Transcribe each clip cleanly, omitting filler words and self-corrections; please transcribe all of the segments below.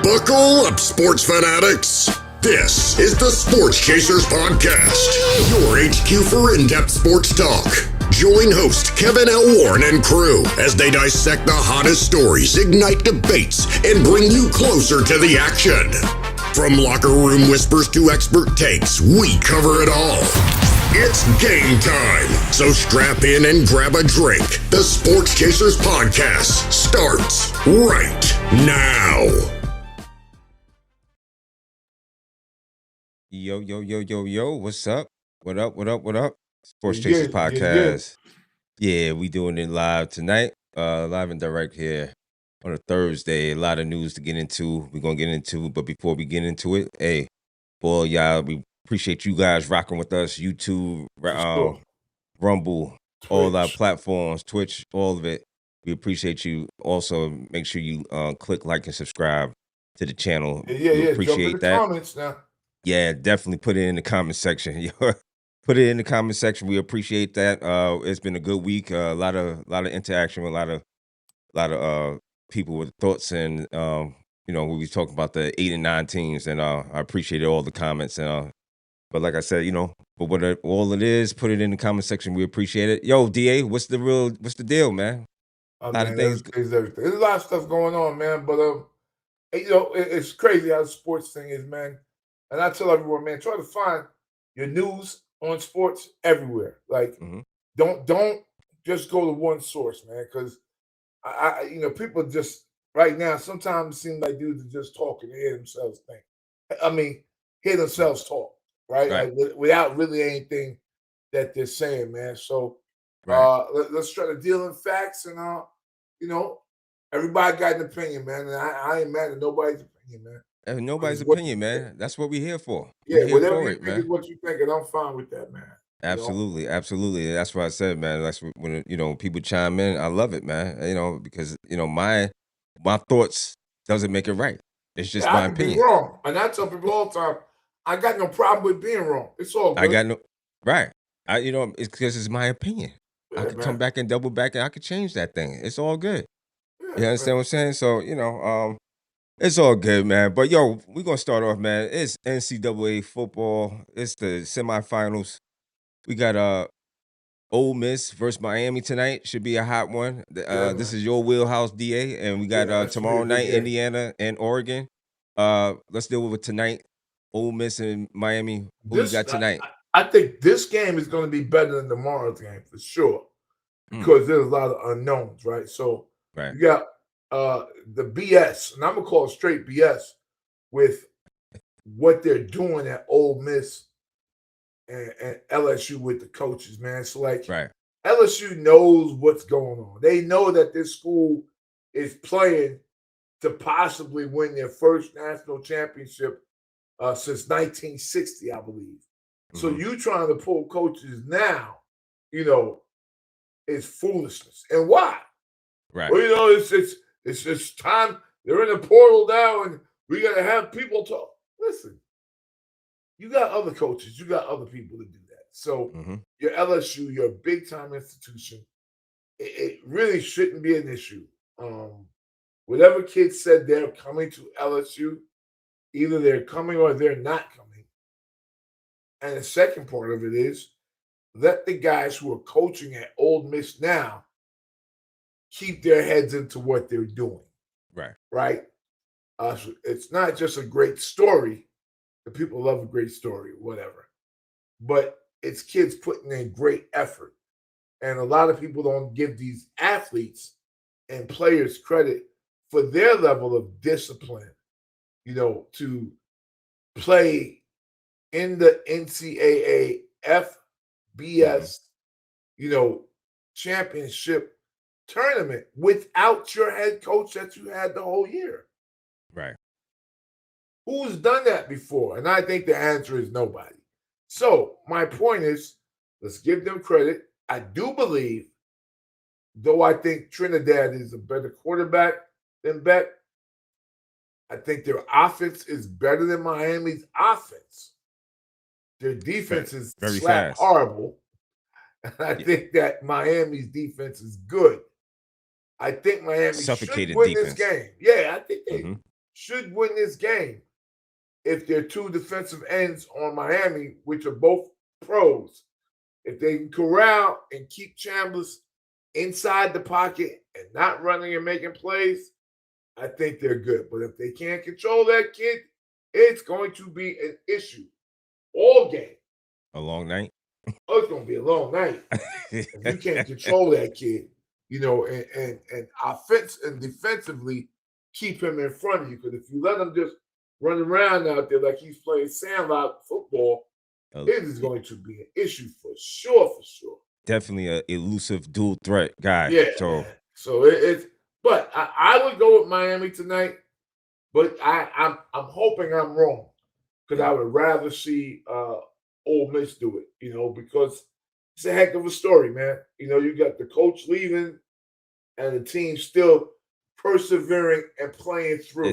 Buckle up, sports fanatics. This is the Sports Chasers Podcast, your HQ for in-depth sports talk. Join host Kevin L. Warren and crew as they dissect the hottest stories, ignite debates, and bring you closer to the action. From locker room whispers to expert takes, we cover it all. It's game time, so strap in and grab a drink. The Sports Chasers Podcast starts right now. Yo, what's up? What up? Sports Chasers Podcast. Yeah, we doing it live tonight. Live and direct here on a Thursday. A lot of news to get into. We're going to get into, but before we get into it, hey, boy, y'all, we appreciate you guys rocking with us. YouTube, Rumble, Twitch. All our platforms, Twitch, all of it. We appreciate you. Also, make sure you click like and subscribe to the channel. Yeah. Appreciate jump in the that. comments now. Yeah, definitely put it in the comment section. Put it in the comment section. We appreciate that. It's been a good week. A lot of interaction with a lot of people with thoughts, and we was talking about the 8 and 9 teams, and I appreciated all the comments. And but like I said, but what all it is, put it in the comment section. We appreciate it. Yo, DA, what's the deal, man? A lot of things. Everything. There's a lot of stuff going on, man. But it's crazy how the sports thing is, man. And I tell everyone, man, try to find your news on sports everywhere. Like, don't just go to one source, man, because people just right now sometimes seem like dudes are just talking to hear themselves think. I mean, hear themselves talk, right? Like, without really anything that they're saying, man. So let's try to deal in facts, and everybody got an opinion, man. And I ain't mad at nobody's opinion, man. Nobody's opinion, man. That's what we're here for. Yeah, whatever you think is what you think, and I'm fine with that, man. Absolutely. That's what I said, man. That's when people chime in. I love it, man. Because my thoughts doesn't make it right. It's just my opinion. Be wrong, and I tell people all the time, I got no problem with being wrong. It's all good. I got no right. It's because it's my opinion. I could come back and double back, and I could change that thing. It's all good. You understand what I'm saying? So it's all good, man. But yo, we're gonna start off, man. It's NCAA football. It's the semifinals. We got Ole Miss versus Miami tonight. Should be a hot one. This is your wheelhouse, DA, and we got tomorrow night Indiana and Oregon. Let's deal with tonight. Ole Miss and Miami. Who you got tonight? I think this game is going to be better than tomorrow's game for sure, because there's a lot of unknowns, right? So you got the BS, and I'm gonna call it straight BS with what they're doing at Ole Miss and LSU with the coaches, man. So LSU knows what's going on. They know that this school is playing to possibly win their first national championship since 1960, I believe. So you trying to pull coaches now, is foolishness. And why? Right. Well, it's just time. They're in the portal now, and we got to have people talk. Listen, you got other coaches. You got other people to do that. So your LSU, your big-time institution, it really shouldn't be an issue. Whatever kids said they're coming to LSU, either they're coming or they're not coming. And the second part of it is let the guys who are coaching at Ole Miss now keep their heads into what they're doing. Right? So it's not just a great story. The people love a great story, whatever. But it's kids putting in great effort. And a lot of people don't give these athletes and players credit for their level of discipline, to play in the NCAA FBS, championship tournament without your head coach that you had the whole year. Right. Who's done that before? And I think the answer is nobody. So my point is, let's give them credit. I do believe, though I think Trinidad is a better quarterback than Beck, I think their offense is better than Miami's offense. Their defense is very flat horrible. And I think that Miami's defense is good. I think Miami should Suffocated win this defense. game. Yeah, I think they Mm-hmm. should win this game if their two defensive ends on Miami, which are both pros, if they can corral and keep Chambers inside the pocket and not running and making plays, I think they're good. But if they can't control that kid, it's going to be an issue all game. A long night. Oh, it's going to be a long night. If you can't control that kid, you know, and offense and defensively keep him in front of you. Because if you let him just run around out there like he's playing sandlot football, it is going to be an issue for sure, for sure. Definitely an elusive dual threat guy. Yeah. So, man. So it's. But I would go with Miami tonight. But I'm hoping I'm wrong because I would rather see Ole Miss do it. You know, because it's a heck of a story, man. You know, you got the coach leaving and the team still persevering and playing through.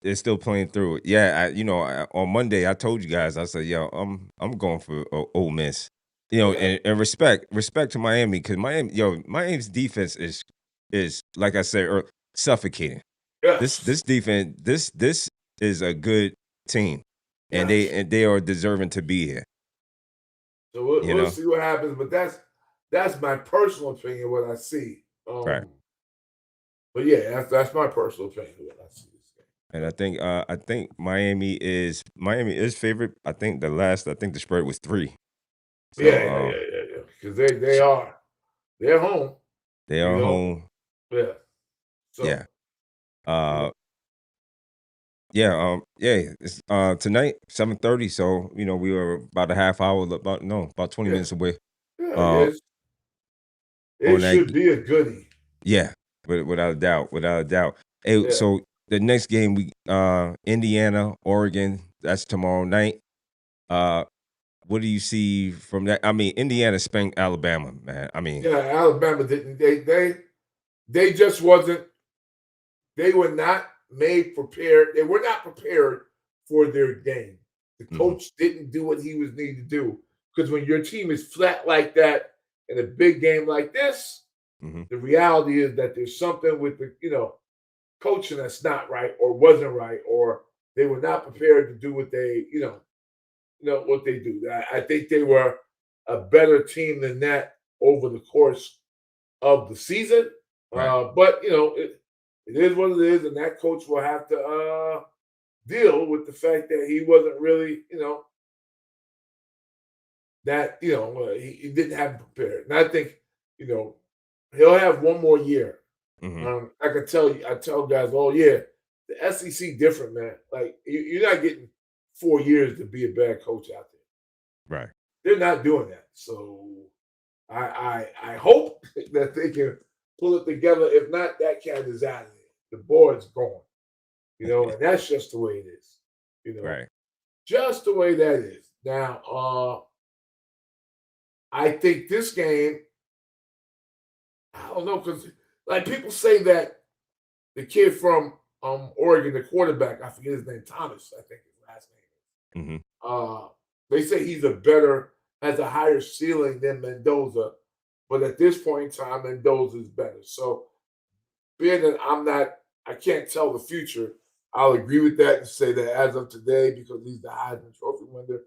It's still playing through it. Yeah, on Monday I told you guys, I said, yo, I'm going for Ole Miss. You know, and respect to Miami, because Miami's defense is like I said, suffocating. Yes. This defense, this is a good team, and they are deserving to be here. So we'll see what happens, but that's my personal opinion what I see. Right. But yeah, that's my personal opinion what I see this game. And I think Miami is favorite. I think the spread was 3. So, yeah. Because they're home. They are home. Yeah. So. Yeah. It's tonight, 7:30. So, we were about a half hour, about 20 minutes away. Yeah, it should be a goodie. Yeah, without a doubt. Hey, so the next game we Indiana, Oregon, that's tomorrow night. What do you see from that? I mean, Indiana spanked Alabama, man. I mean, Alabama didn't. They just wasn't. They were not prepared. They were not prepared for their game. The coach didn't do what he was needed to do, because when your team is flat like that in a big game like this, the reality is that there's something with the coaching that's not right or wasn't right, or they were not prepared to do what they what they do. I think they were a better team than that over the course of the season. Right. But it is what it is, and that coach will have to deal with the fact that he wasn't really, he didn't have it prepared. And I think, he'll have one more year. I can tell you, I tell guys, oh yeah, the SEC different, man. Like you're not getting 4 years to be a bad coach out there. Right. They're not doing that. So I hope that they can pull it together. If not, that cat is out of there. The board's gone. And that's just the way it is. Right. Just the way that is. Now, I think this game, I don't know, because like people say that the kid from Oregon, the quarterback, I forget his name, Thomas, I think his last name is. They say has a higher ceiling than Mendoza, but at this point in time, Mendoza is better. So being that I can't tell the future, I'll agree with that and say that as of today, because he's the Heisman Trophy winner,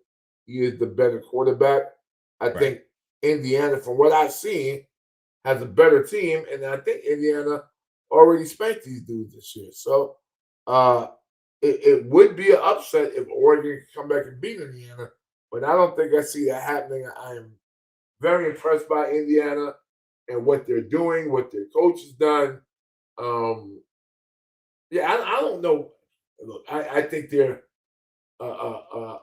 he is the better quarterback. I think Indiana, from what I've seen, has a better team, and I think Indiana already spanked these dudes this year. So it would be an upset if Oregon could come back and beat Indiana, but I don't think I see that happening. I am very impressed by Indiana and what they're doing, what their coach has done. I don't know. Look, I think they're a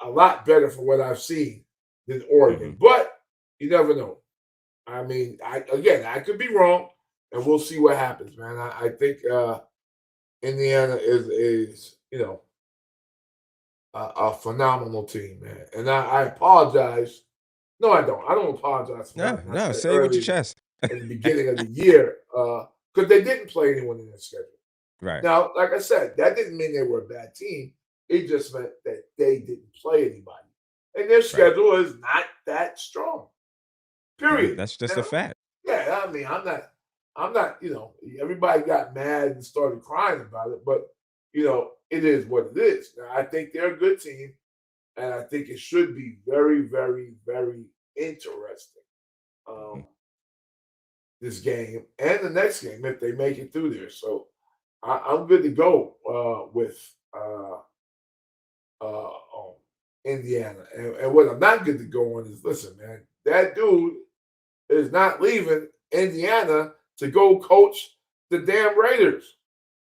lot better from what I've seen than Oregon, but you never know. I mean, I could be wrong, and we'll see what happens, man. I think Indiana is a phenomenal team, man. And I apologize. No, I don't. I don't apologize. No, say it with your chest. At the beginning of the year, because they didn't play anyone in their schedule. Right. Now, like I said, that didn't mean they were a bad team. It just meant that they didn't play anybody. And their schedule is not that strong. Period. That's just a fact. Yeah, I mean, I'm not I'm not, everybody got mad and started crying about it, but it is what it is. Now, I think they're a good team, and I think it should be very, very, very interesting. This game and the next game if they make it through there. So I'm good to go with Indiana. And what I'm not good to go on is, listen, man, that dude is not leaving Indiana to go coach the damn Raiders.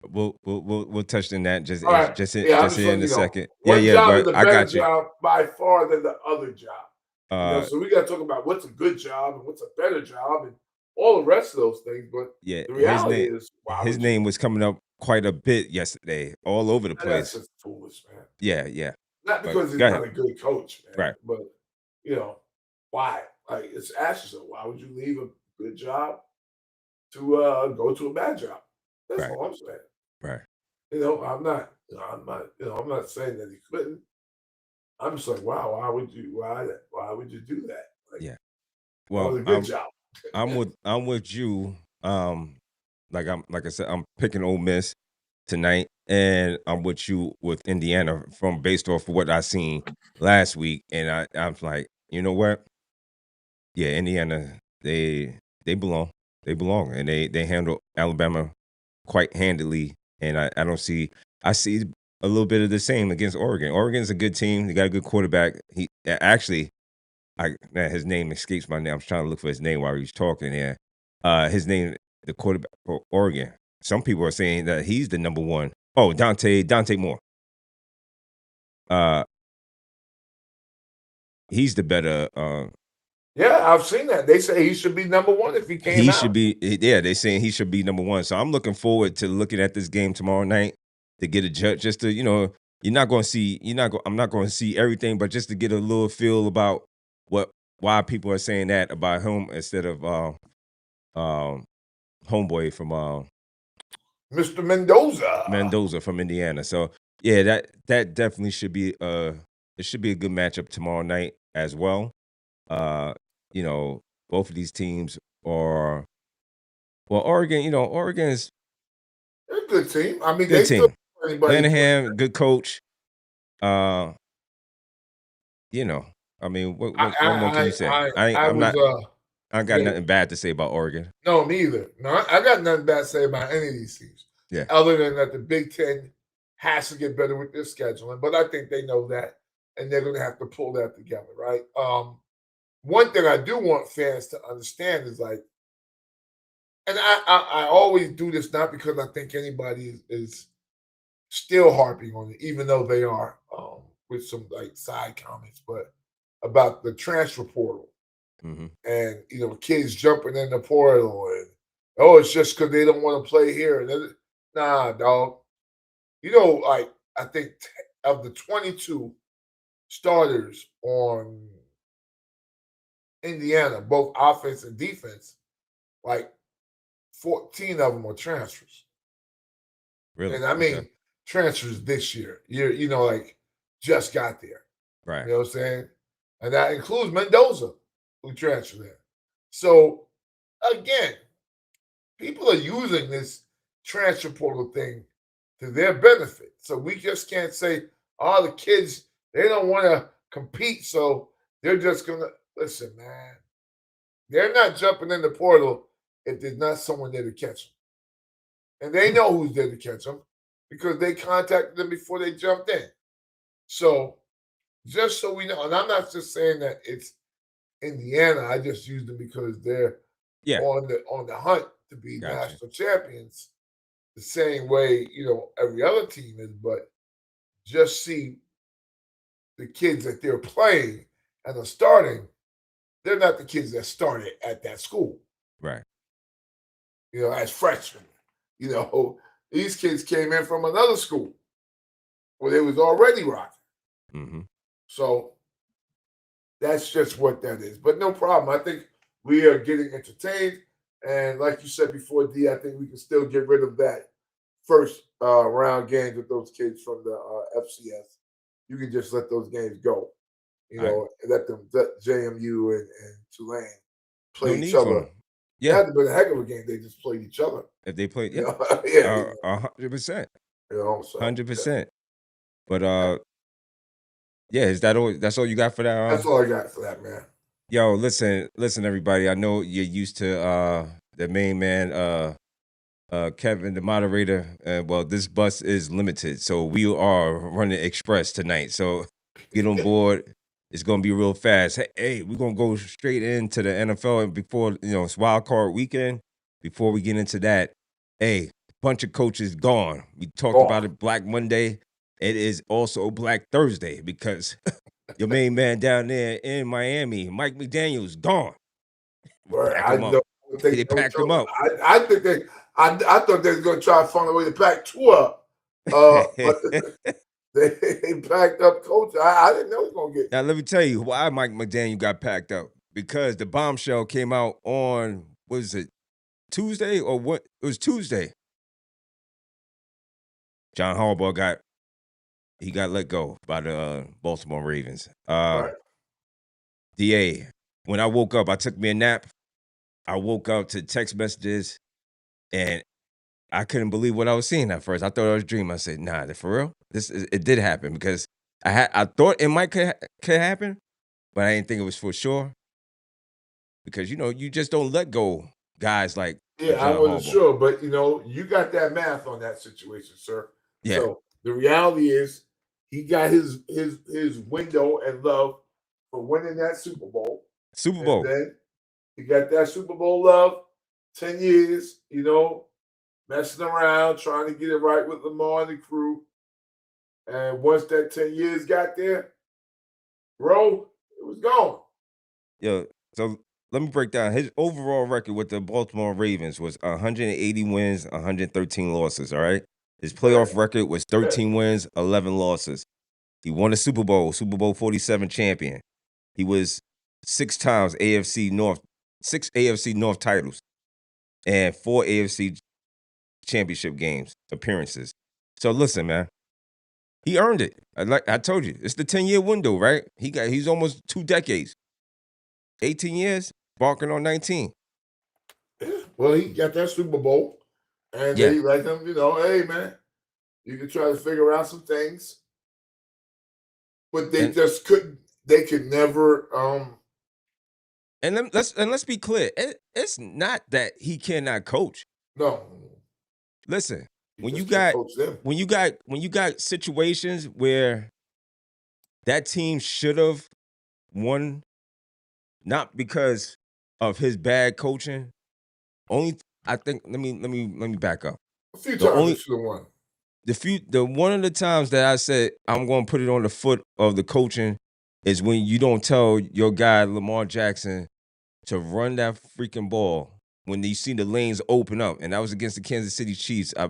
We'll touch on that All right. just I'm just in letting a you know. second. One Yeah, job is but a I better got you. job by far than the other job. So we got to talk about what's a good job and what's a better job and all the rest of those things. But Yeah, the reality is, his name was coming up quite a bit yesterday, all over the that's place. just foolish, man. Yeah. Not because he's not a good coach, man. Right. But why? Like, it's ask yourself, why would you leave a good job to go to a bad job? That's all I'm saying. Right. I'm not saying that he couldn't. I'm just like, wow, why would you do that? Like, yeah. Well, a good job. I'm with you. Like I said, I'm picking Ole Miss tonight, and I'm with you with Indiana based off of what I seen last week, and I'm like, you know what? Yeah, Indiana, they belong. They belong, and they handle Alabama quite handily, and I see a little bit of the same against Oregon. Oregon's a good team. They got a good quarterback. He actually, his name escapes my name. I was trying to look for his name while he was talking here. His name, the quarterback for Oregon. Some people are saying that he's the number one. Oh, Dante Moore. He's the better. Yeah, I've seen that. They say he should be number one if he came out. Should be. Yeah, they're saying he should be number one. So I'm looking forward to looking at this game tomorrow night to get a judge. Just to you're not going to see. I'm not going to see everything, but just to get a little feel about why people are saying that about him instead of homeboy from Mr. Mendoza. Mendoza from Indiana. So yeah, that definitely should be it should be a good matchup tomorrow night as well. Both of these teams are Oregon. Oregon is they're a good team. I mean, good they team. still anybody. Lanahan, good coach. I mean, what more can you say? I got nothing bad to say about Oregon. No, neither. No, I got nothing bad to say about any of these teams. Yeah. Other than that, the Big Ten has to get better with their scheduling, but I think they know that, and they're going to have to pull that together, right? One thing I do want fans to understand is like, and I always do this not because I think anybody is still harping on it, even though they are with some like side comments, but about the transfer portal. Mm-hmm. And kids jumping in the portal and it's just because they don't want to play here. Nah, dog. Like I think of the 22 starters on Indiana, both offense and defense, like 14 of them are transfers. Really? And I mean transfers this year. Like just got there. Right. You know what I'm saying? And that includes Mendoza, who transferred there. So again, people are using this transfer portal thing to their benefit. So we just can't say, the kids, they don't want to compete, so they're just going to listen, man. They're not jumping in the portal if there's not someone there to catch them. And they know who's there to catch them because they contacted them before they jumped in. So just so we know, and I'm not just saying that it's Indiana, I just use them because they're on the hunt to be national champions the same way, every other team is, but just see the kids that they're playing and are starting, they're not the kids that started at that school. Right. As freshmen. These kids came in from another school where they was already rocking. Mm-hmm. So that's just what that is. But no problem. I think we are getting entertained. And like you said before, D, I think we can still get rid of that first round games with those kids from the FCS. You can just let those games go. Let them let JMU and Tulane play each other. It had to be a heck of a game. They just played each other. If they played, You yeah, know? Yeah. 100%, You know, so 100%. But yeah, is that all? That's all you got for that? that's all I got for that, man. Yo, listen, everybody. I know you're used to the main man, Kevin, the moderator. Well, this bus is limited, so we are running express tonight. So get on board. It's gonna be real fast. Hey, we're gonna go straight into the NFL, and before it's wild card weekend. Before we get into that, hey, bunch of coaches gone. We talked about it Black Monday. It is also Black Thursday because your main man down there in Miami, Mike McDaniel's gone. Pack him up. They packed him up. I think I thought they was going to try to find a way to pack two up. But they packed up coach. I didn't know he was going to get. Now, let me tell you why Mike McDaniel got packed up. Because the bombshell came out on, was it Tuesday or what? It was Tuesday. John Harbaugh got let go by the Baltimore Ravens. Right. DA, when I woke up, I took me a nap. I woke up to text messages, and I couldn't believe what I was seeing at first. I thought I was dreaming. I said, "Nah, for real? It did happen," because I thought it might could happen, but I didn't think it was for sure. Because you just don't let go guys like Yeah, John I wasn't Harbaugh. sure, but you got that math on that situation, sir. Yeah. So the reality is he got his window and love for winning that Super Bowl. And then he got that Super Bowl love, 10 years, messing around, trying to get it right with Lamar and the crew. And once that 10 years got there, bro, it was gone. Yeah. So let me break down his overall record with the Baltimore Ravens was 180 wins, 113 losses. All right. His playoff record was 13 wins, 11 losses. He won a Super Bowl 47 champion. He was 6 times AFC North, 6 AFC North titles, and 4 AFC championship games appearances. So listen, man, he earned it. Like I told you, it's the 10-year window, right? He's almost 2 decades, 18 years, barking on 19. Yeah. Well, he got that Super Bowl, and they let him, hey man, you can try to figure out some things, but they just couldn't. They could never. And let's be clear. It's not that he cannot coach. No. Listen, when you got situations where that team should have won, not because of his bad coaching. I think let me back up. A few times he should have won. The one of the times that I said I'm going to put it on the foot of the coaching is when you don't tell your guy Lamar Jackson to run that freaking ball when you see the lanes open up, and that was against the Kansas City Chiefs. I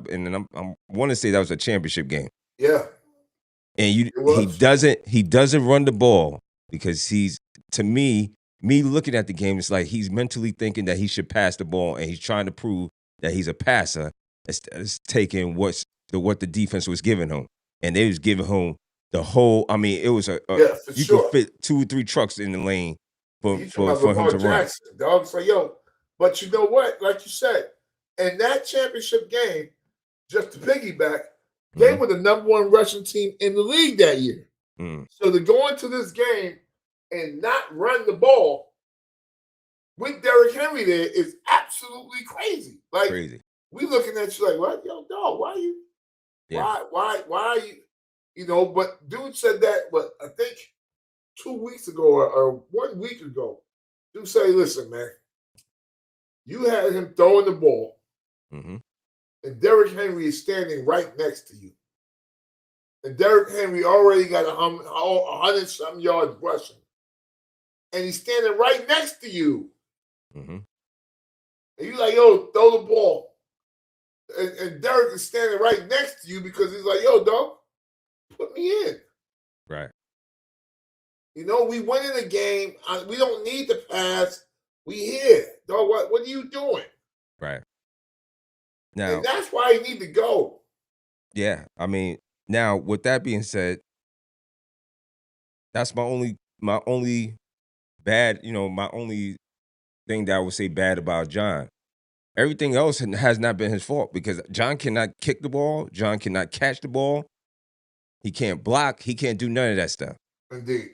want to say that was a championship game. Yeah, and he doesn't run the ball because to me looking at the game, it's like he's mentally thinking that he should pass the ball, and he's trying to prove that he's a passer instead of taking what the defense was giving him, and they was giving him the whole. I mean, it was you could fit 2 or 3 trucks in the lane for him to run. Dog, so but you know what? Like you said, in that championship game, just to piggyback, they were the #1 rushing team in the league that year. So to go into this game and not run the ball with Derrick Henry there is absolutely crazy. Like we looking at you like, what, yo, dog? Why are you? Yeah. Why are you? But dude said that. But I think 2 weeks ago or 1 week ago, dude say, listen, man, you had him throwing the ball, and Derrick Henry is standing right next to you. And Derrick Henry already got 100-something yards rushing. And he's standing right next to you. And you're like, yo, throw the ball. And Derrick is standing right next to you because he's like, yo, dog, put me in. Right. We win in the game. We don't need to pass. We here. Dog, what are you doing? Right. Now, and that's why you need to go. Yeah. I mean, now with that being said, that's my only bad, my only thing that I would say bad about John. Everything else has not been his fault because John cannot kick the ball. John cannot catch the ball. He can't block. He can't do none of that stuff. Indeed.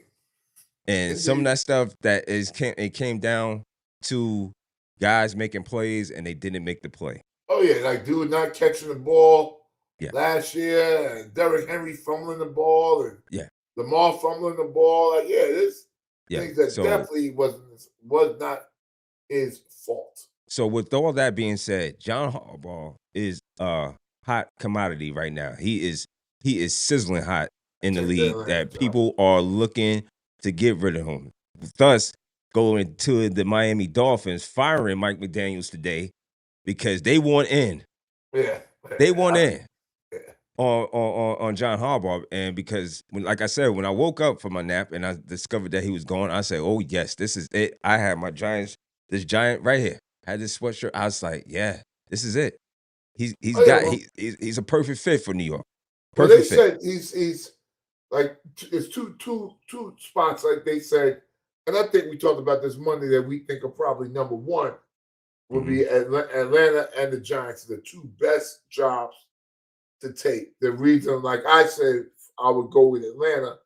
And some of that stuff it came down to guys making plays and they didn't make the play. Oh yeah, like dude not catching the ball Yeah. last year, and Derrick Henry fumbling the ball, and Yeah. Lamar fumbling the ball. Like there's things that definitely was not his fault. So with all that being said, John Harbaugh is a hot commodity right now. He is sizzling hot in the league that people are looking to get rid of him. Thus, going to the Miami Dolphins, firing Mike McDaniels today because they want in. Yeah. They want in on John Harbaugh. And because, like I said, when I woke up from my nap and I discovered that he was gone, I said, oh, yes, this is it. I had my this giant right here. I had this sweatshirt. I was like, yeah, this is it. He's a perfect fit for New York. Perfect fit. Said he's like it's two spots like they said, and I think we talked about this Monday that we think are probably number one would be Atlanta and the Giants, the two best jobs to take. The reason, like I said, I would go with Atlanta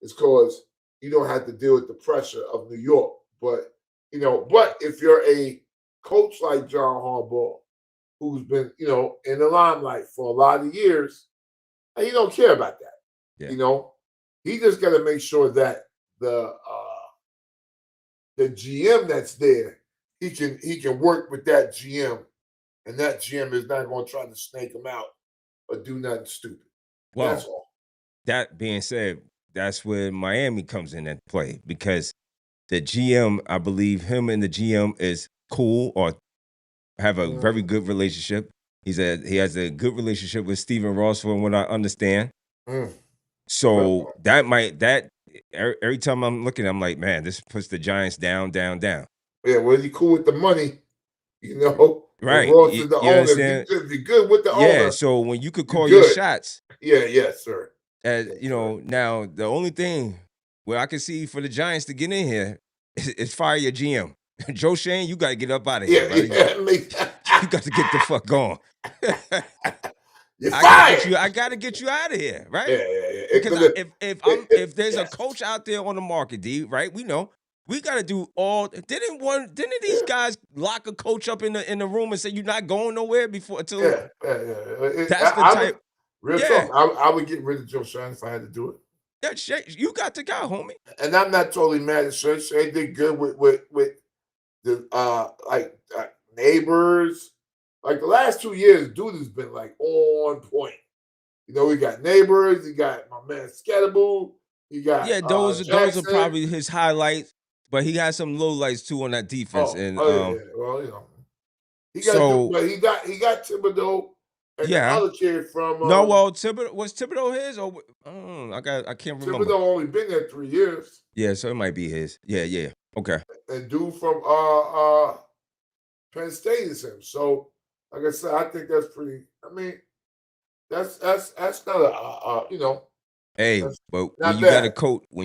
is because you don't have to deal with the pressure of New York. But but if you're a coach like John Harbaugh, who's been in the limelight for a lot of years, and you don't care about that. Yeah. He just got to make sure that the GM that's there, he can work with that GM, and that GM is not going to try to snake him out or do nothing stupid. Well, that's all. That being said, that's where Miami comes in at play because the GM, I believe him and the GM is cool or have a very good relationship. He has a good relationship with Stephen Ross, from what I understand. So every time I'm looking, I'm like, man, this puts the Giants down. Yeah, well, he cool with the money, right? Ross is the owner. If you're good with the owner. Yeah, so when you could call your shots. Yeah, yes, sir. As now the only thing where I can see for the Giants to get in here is fire your GM. Joe Shane, you got to get up out of here, buddy. You got to get the fuck going. I got to get you out of here, right? Yeah. Because if there's a coach out there on the market, D, right? We know we got to do all. Didn't these guys lock a coach up in the room and say you're not going nowhere before until? Yeah. That's the type. Real talk. I would get rid of Joe Shane if I had to do it. Yeah, you got to go, homie. And I'm not totally mad at Shane. Shane did good with the Neighbors. Like the last 2 years, dude has been like on point. We got Neighbors. You got my man Scatterboo. You got those are probably his highlights. But he has some lowlights too on that defense. Yeah. Well, he got he got Thibodeau. And the other kid from Thibodeau was Thibodeau his or I can't remember. Thibodeau only been there 3 years. Yeah, so it might be his. Yeah. Okay. And dude from Penn State is him. So like I said, I think that's pretty. I mean, that's not a Hey, but when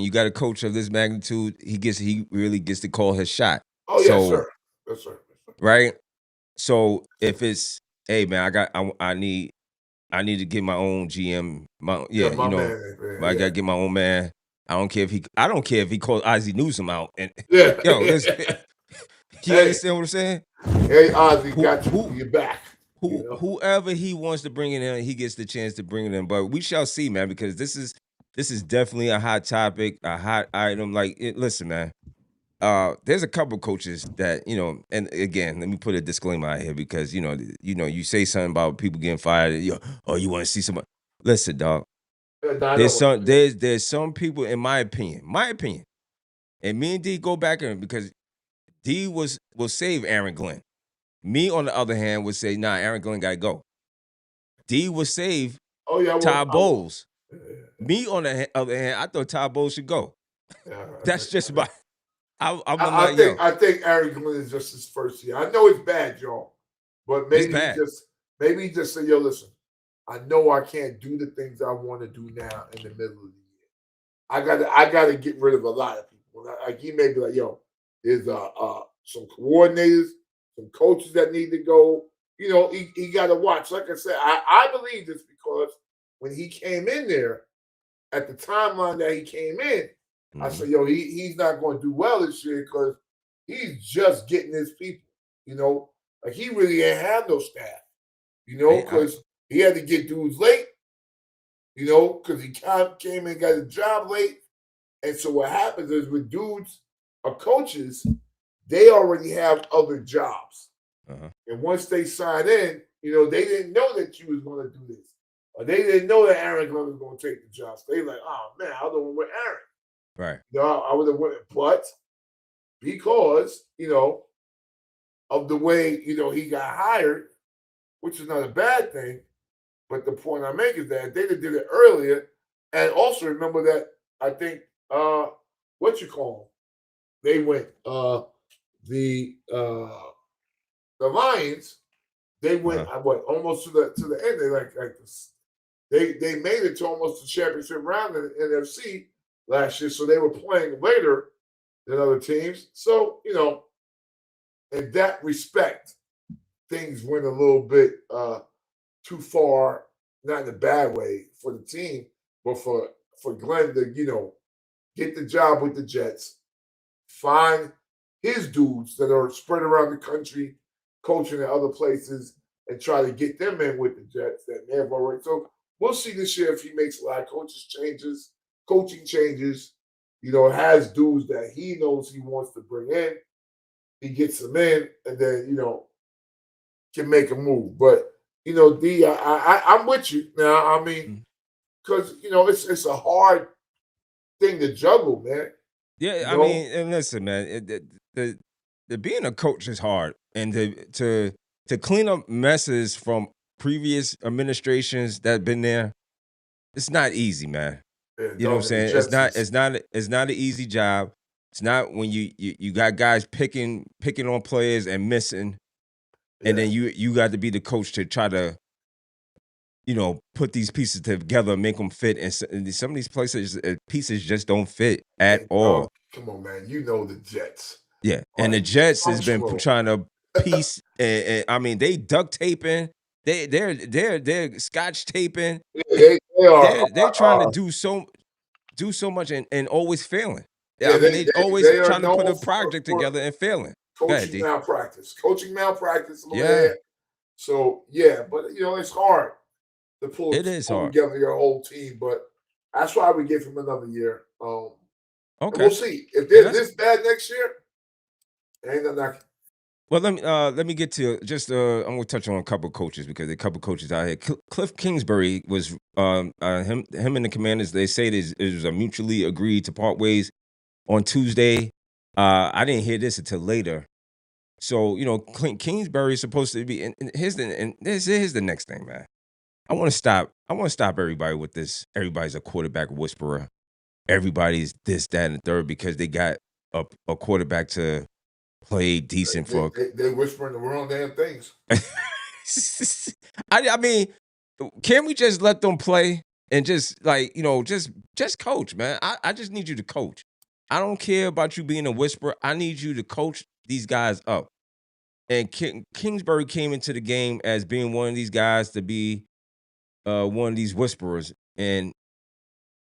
you got a coach of this magnitude, he really gets to call his shot. Oh yeah, sir. That's right. Right. So if it's, hey man, I need to get my own GM. I gotta get my own man. I don't care if he calls Ozzie Newsome out. And you understand what I'm saying? Hey, Ozzie, got you. You're back. Whoever he wants to bring it in, he gets the chance to bring it in. But we shall see, man, because this is definitely a hot topic, a hot item. Listen, man. There's a couple coaches that, and again, let me put a disclaimer out here because, you say something about people getting fired. You want to see somebody. Listen, dog. There's some people, in my opinion, and me and D go back in because D will save Aaron Glenn. Me, on the other hand, would say, nah, Aaron Glenn got to go. D will save Todd Bowles. Me, on the other hand, I thought Todd Bowles should go. That's just my... I think Aaron Glenn is just his first year. I know it's bad, y'all, but maybe he just say, yo, listen, I know I can't do the things I want to do now in the middle of the year. I gotta get rid of a lot of people. Like he may be like, yo, there's some coordinators, some coaches that need to go. He got to watch. Like I said, I believe this because when he came in there, at the timeline that he came in, I said, he's not going to do well this year because he's just getting his people. Like he really ain't have no staff. Because he had to get dudes late. Because he came and got a job late. And so what happens is with dudes or coaches, they already have other jobs. And once they sign in, they didn't know that you was going to do this. Or they didn't know that Aaron Glenn was going to take the job. So they like, oh, man, I don't want Aaron. Right. I would have went. But because, of the way, he got hired, which is not a bad thing. But the point I make is that if they did it earlier, and also remember that I think they went the Lions. They went almost to the end. They like this. They made it to almost the championship round in the NFC last year, so they were playing later than other teams. So in that respect, things went a little bit too far, not in a bad way for the team, but for Glenn to get the job with the Jets, find his dudes that are spread around the country, coaching at other places, and try to get them in with the Jets that may have already. So we'll see this year if he makes a lot of coaching changes, has dudes that he knows he wants to bring in. He gets them in, and then, can make a move. But, D, I'm with you now. I mean, because, it's a hard thing to juggle, man. Yeah, I mean, and listen, man, the being a coach is hard, and to clean up messes from previous administrations that have been there, it's not easy, man. Yeah, You know what I'm saying? It's not an easy job. It's not when you got guys picking on players and missing, and then you got to be the coach to try to put these pieces together, make them fit. And some of these pieces just don't fit at all. Come on, man. You know the Jets. Yeah, and the Jets has been trying to piece. And I mean, they duct taping. They're scotch taping. Yeah, they are. They're trying to do so much and always failing. Yeah, I mean, they always trying to put a project together and failing. Coaching malpractice a little bit. So but it's hard to pull together your whole team. But that's why we give him another year. Okay, we'll see if they're this bad next year. Ain't nothing. Well, let me get to just I'm gonna touch on a couple of coaches because there are a couple of coaches out here. Cliff Kingsbury was him and the Commanders. They say it was a mutually agreed to part ways on Tuesday. I didn't hear this until later. So Kingsbury is supposed to be. And here's the next thing, man. I want to stop everybody with this. Everybody's a quarterback whisperer. Everybody's this, that, and the third because they got a quarterback to play decent they whispering the wrong damn things. I mean, can't we just let them play and just just coach, man? I just need you to coach. I don't care about you being a whisperer. I need you to coach these guys up. And Kingsbury came into the game as being one of these guys to be one of these whisperers, and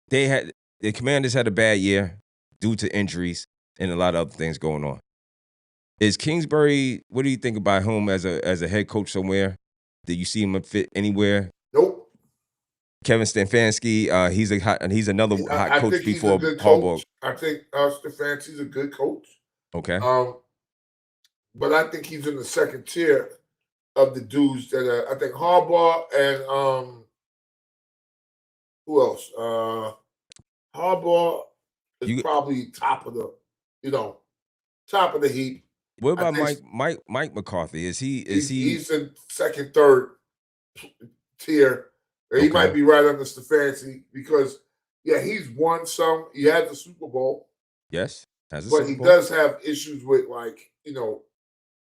the Commanders had a bad year due to injuries and a lot of other things going on. Is Kingsbury? What do you think about him as a head coach somewhere? Did you see him fit anywhere? Nope. Kevin Stefanski, he's another hot coach before Harbaugh. I think Stefanski's a good coach. Okay. But I think he's in the second tier of the dudes that are. I think Harbaugh and who else? Harbaugh is probably top of the heap. What about Mike McCarthy? He's in second, third tier. He might be right under Stefanski because he's won some. He had the Super Bowl. Yes, but he does have issues with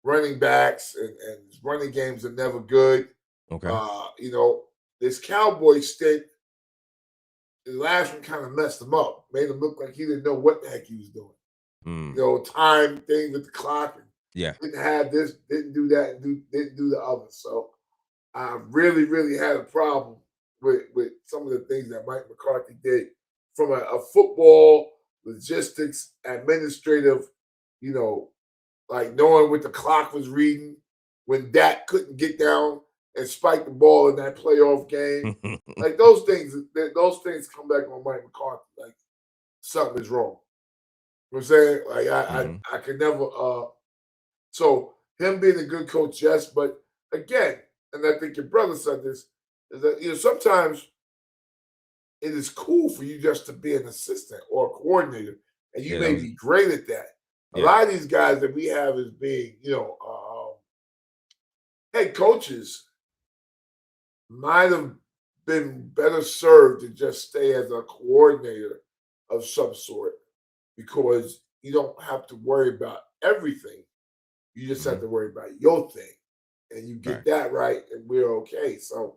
running backs and his running games are never good. Okay. This Cowboy stint, the last one kind of messed him up, made him look like he didn't know what the heck he was doing. Time thing with the clock, and Yeah. Didn't have this, didn't do that, didn't do the other. So I really, really had a problem with some of the things that Mike McCarthy did from a football, logistics, administrative, like knowing what the clock was reading when Dak couldn't get down and spike the ball in that playoff game. Like those things come back on Mike McCarthy. Like something is wrong. You know what I'm saying? Like I could never so him being a good coach, yes, but again, and I think your brother said this, is that sometimes it is cool for you just to be an assistant or a coordinator, and you may be great at that. A lot of these guys that we have as being, head coaches might have been better served to just stay as a coordinator of some sort because you don't have to worry about everything. You just have to worry about your thing. And you get that right, and we're okay. So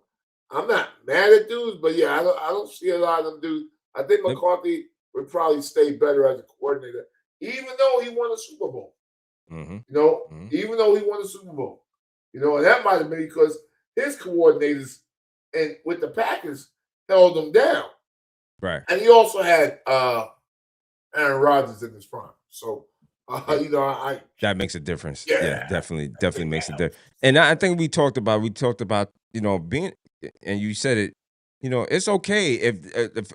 I'm not mad at dudes, but yeah, I don't see a lot of them dudes. I think McCarthy would probably stay better as a coordinator, even though he won a Super Bowl. Even though he won a Super Bowl. And that might have been because his coordinators and with the Packers held him down. Right. And he also had Aaron Rodgers in his prime. So that makes a difference. Yeah, definitely makes a difference. And I think we talked about being, and you said it, it's okay if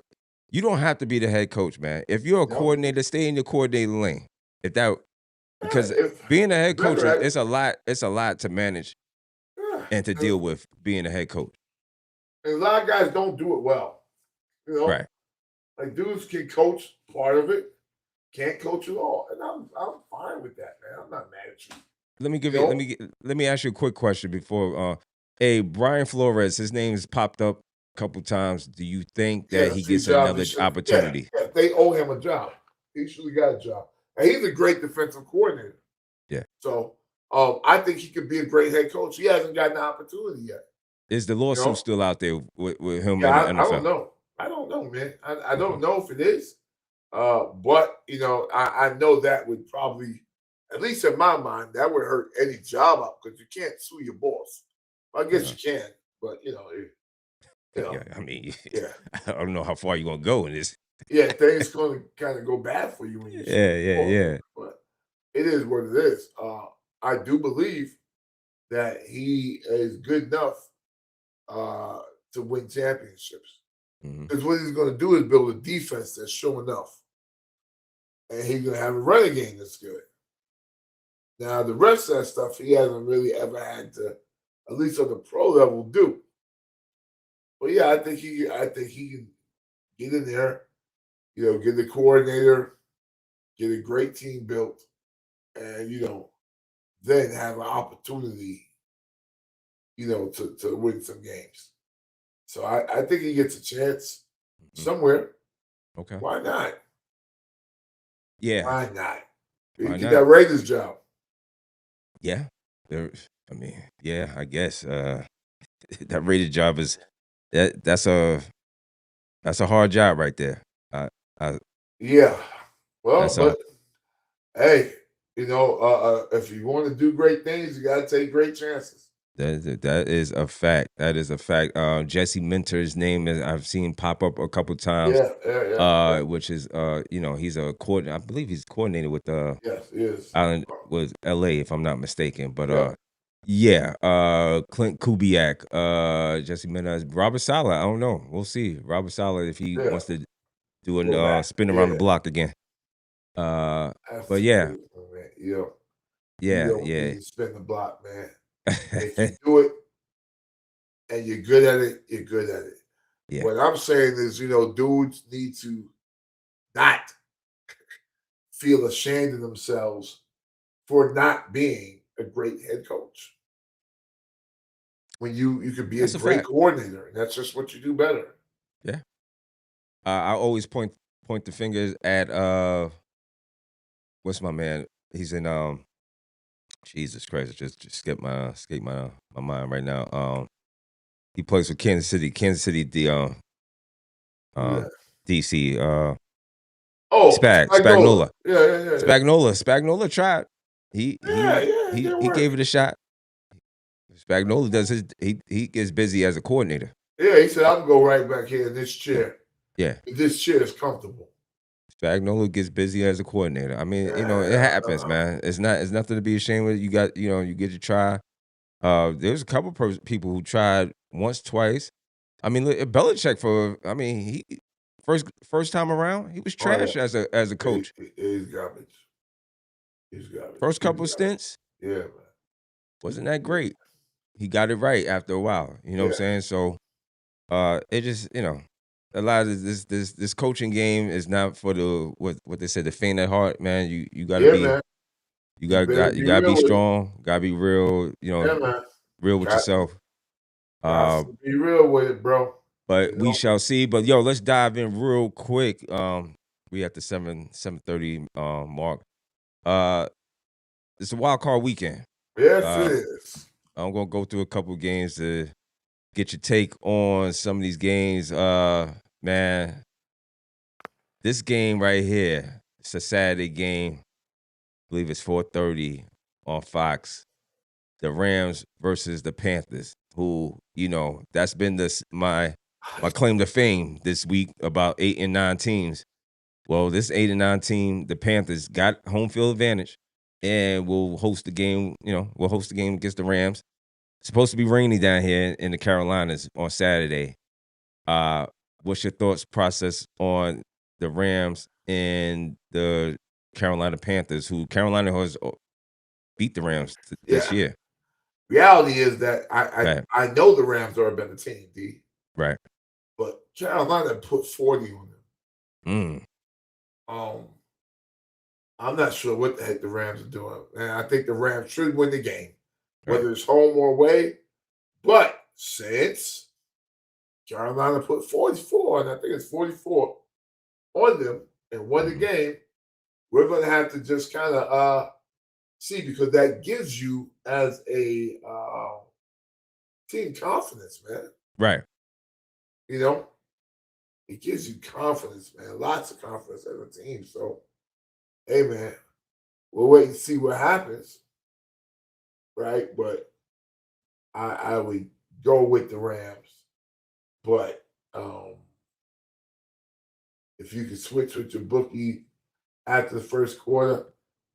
you don't have to be the head coach, man. If you're a coordinator, stay in your coordinator lane. Because being a head coach it's a lot to manage and to deal with being a head coach. And a lot of guys don't do it well. Right. Like dudes can coach part of it, can't coach at all, and I'm fine with that, man. I'm not mad at you. Let me ask you a quick question before. Brian Flores, his name has popped up a couple times. Do you think that he gets another opportunity? Yeah, they owe him a job. He should have got a job, and he's a great defensive coordinator. Yeah. So I think he could be a great head coach. He hasn't gotten an opportunity yet. Is the lawsuit still out there with him in the NFL? I don't know, man. I don't know if it is. But I know that would probably, at least in my mind, that would hurt any job out because you can't sue your boss. I guess you can, but I mean, I don't know how far you're gonna go in this. Yeah, things gonna kind of go bad for you when you yeah. But it is what it is. I do believe that he is good enough to win championships. Because what he's going to do is build a defense that's showing enough. And he's going to have a running game that's good. Now, the rest of that stuff, he hasn't really ever had to, at least on the pro level, do. But yeah, I think he can get in there, get the coordinator, get a great team built, and, then have an opportunity, to win some games. So I think he gets a chance somewhere. Okay. Why not? Yeah. Why not? Get that Raiders job. Yeah. I guess that Raiders job is that's a hard job right there. Yeah. Well, but hey, if you want to do great things, you got to take great chances. That is a fact. That is a fact. Jesse Minter's name I've seen pop up a couple times. Yeah. Which is he's a coordinator. I believe he's coordinated with yes, he is. Island with LA, if I'm not mistaken. But Clint Kubiak, Jesse Minter, Robert Saleh. I don't know. We'll see. Robert Saleh if he wants to do a spin around the block again. But yeah. You don't need to spin the block, man. If you do it and you're good at it, you're good at it. Yeah. What I'm saying is, dudes need to not feel ashamed of themselves for not being a great head coach. When you could be a great coordinator, and that's just what you do better. Yeah. I always point the fingers at what's my man? He's in Jesus Christ, just escape my mind right now. He plays for Kansas City, the DC. Spagnola. Yeah. Spagnola tried. He it gave it a shot. Spagnuolo does he gets busy as a coordinator. Yeah, he said, "I'll go right back here in this chair. Yeah. This chair is comfortable." Spagnuolo gets busy as a coordinator. I mean, it happens, man. It's nothing to be ashamed of. You got, you get to try. There's a couple people who tried once, twice. I mean, look, Belichick he first time around, he was trash as a coach. He's garbage. He's garbage. First couple of stints, yeah, man, wasn't that great. He got it right after a while. You know what I'm saying? So, it just, a lot of this coaching game is not for the what they said, the faint at heart, man. You gotta be, man. you gotta be strong, gotta be real, man. real with yourself. Be real with it, bro. But we shall see. But yo, let's dive in real quick. We at the 7:30 mark. It's a wild card weekend. Yes, it is. I'm gonna go through a couple games to get your take on some of these games. Man, this game right here, it's a Saturday game. I believe it's 4:30 on Fox. The Rams versus the Panthers, who, that's been my claim to fame this week about 8 and 9 teams. Well, this 8 and 9 team, the Panthers, got home field advantage and will host the game. We'll host the game against the Rams. It's supposed to be rainy down here in the Carolinas on Saturday. What's your thoughts process on the Rams and the Carolina Panthers, who Carolina has beat the Rams this year? Reality is that I know the Rams are a better team, D. Right. But Carolina put 40 on them. I'm not sure what the heck the Rams are doing. And I think the Rams should win the game, whether it's home or away. But since Carolina put 44, and I think it's 44 on them and won the game, we're going to have to just kind of see, because that gives you as a team confidence, man. Right. It gives you confidence, man. Lots of confidence as a team. So, hey, man, we'll wait and see what happens, right? But I would go with the Rams. But if you could switch with your bookie after the first quarter,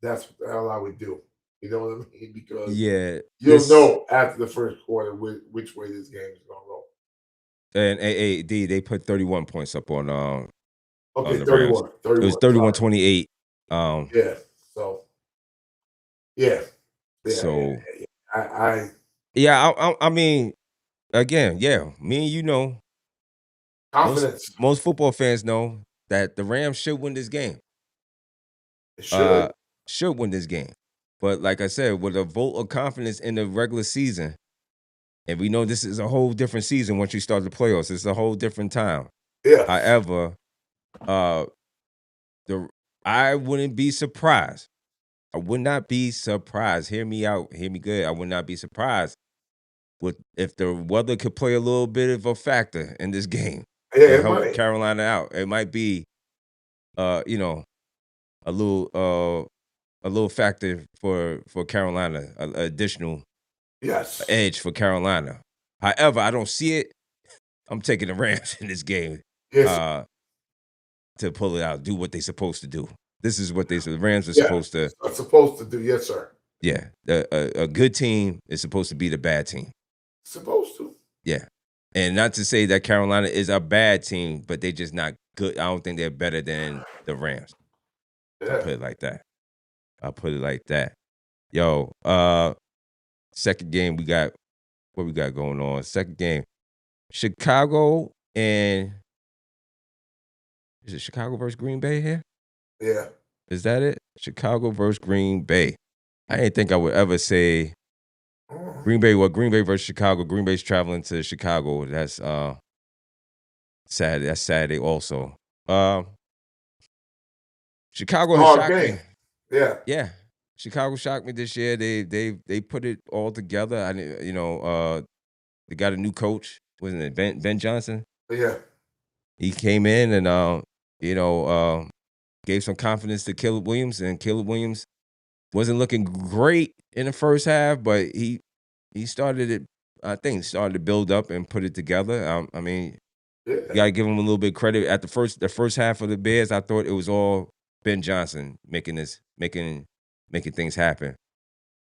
that's what the hell I would do. You know what I mean? Because you'll know after the first quarter which way this game is going to go. And AAD, they put 31 points up on the 31. Rams. 31. It was 31-28. Yeah. So, yeah. So, I I mean, again, me and confidence. Most football fans know that the Rams should win this game. Should win this game. But like I said, with a vote of confidence in the regular season, and we know this is a whole different season once you start the playoffs. It's a whole different time. Yeah. However, I wouldn't be surprised. I would not be surprised. Hear me out. Hear me good. I would not be surprised if the weather could play a little bit of a factor in this game. Yeah, and help Carolina out. It might be, a little factor for Carolina, an additional edge for Carolina. However, I don't see it. I'm taking the Rams in this game to pull it out, do what they're supposed to do. This is what the Rams are supposed to do. Yes, sir. Yeah, a good team is supposed to be the bad team. Supposed to. Yeah, and not to say that Carolina is a bad team, but they're just not good. I don't think they're better than the Rams. Yeah. I'll put it like that. Yo, second game what we got going on? Second game, Chicago and is it Chicago versus Green Bay here? Yeah. Is that it? Chicago versus Green Bay. I didn't think I would ever say Green Bay. Well, Green Bay versus Chicago. Green Bay's traveling to Chicago. That's Saturday. That's Saturday also. Chicago has shocked me. Yeah. Chicago shocked me this year. They put it all together. They got a new coach. Wasn't it Ben Johnson? Yeah. He came in and gave some confidence to Caleb Williams, and Caleb Williams wasn't looking great in the first half, but he started it. I think started to build up and put it together. I mean, you gotta give him a little bit of credit. At the first half of the Bears, I thought it was all Ben Johnson making things happen.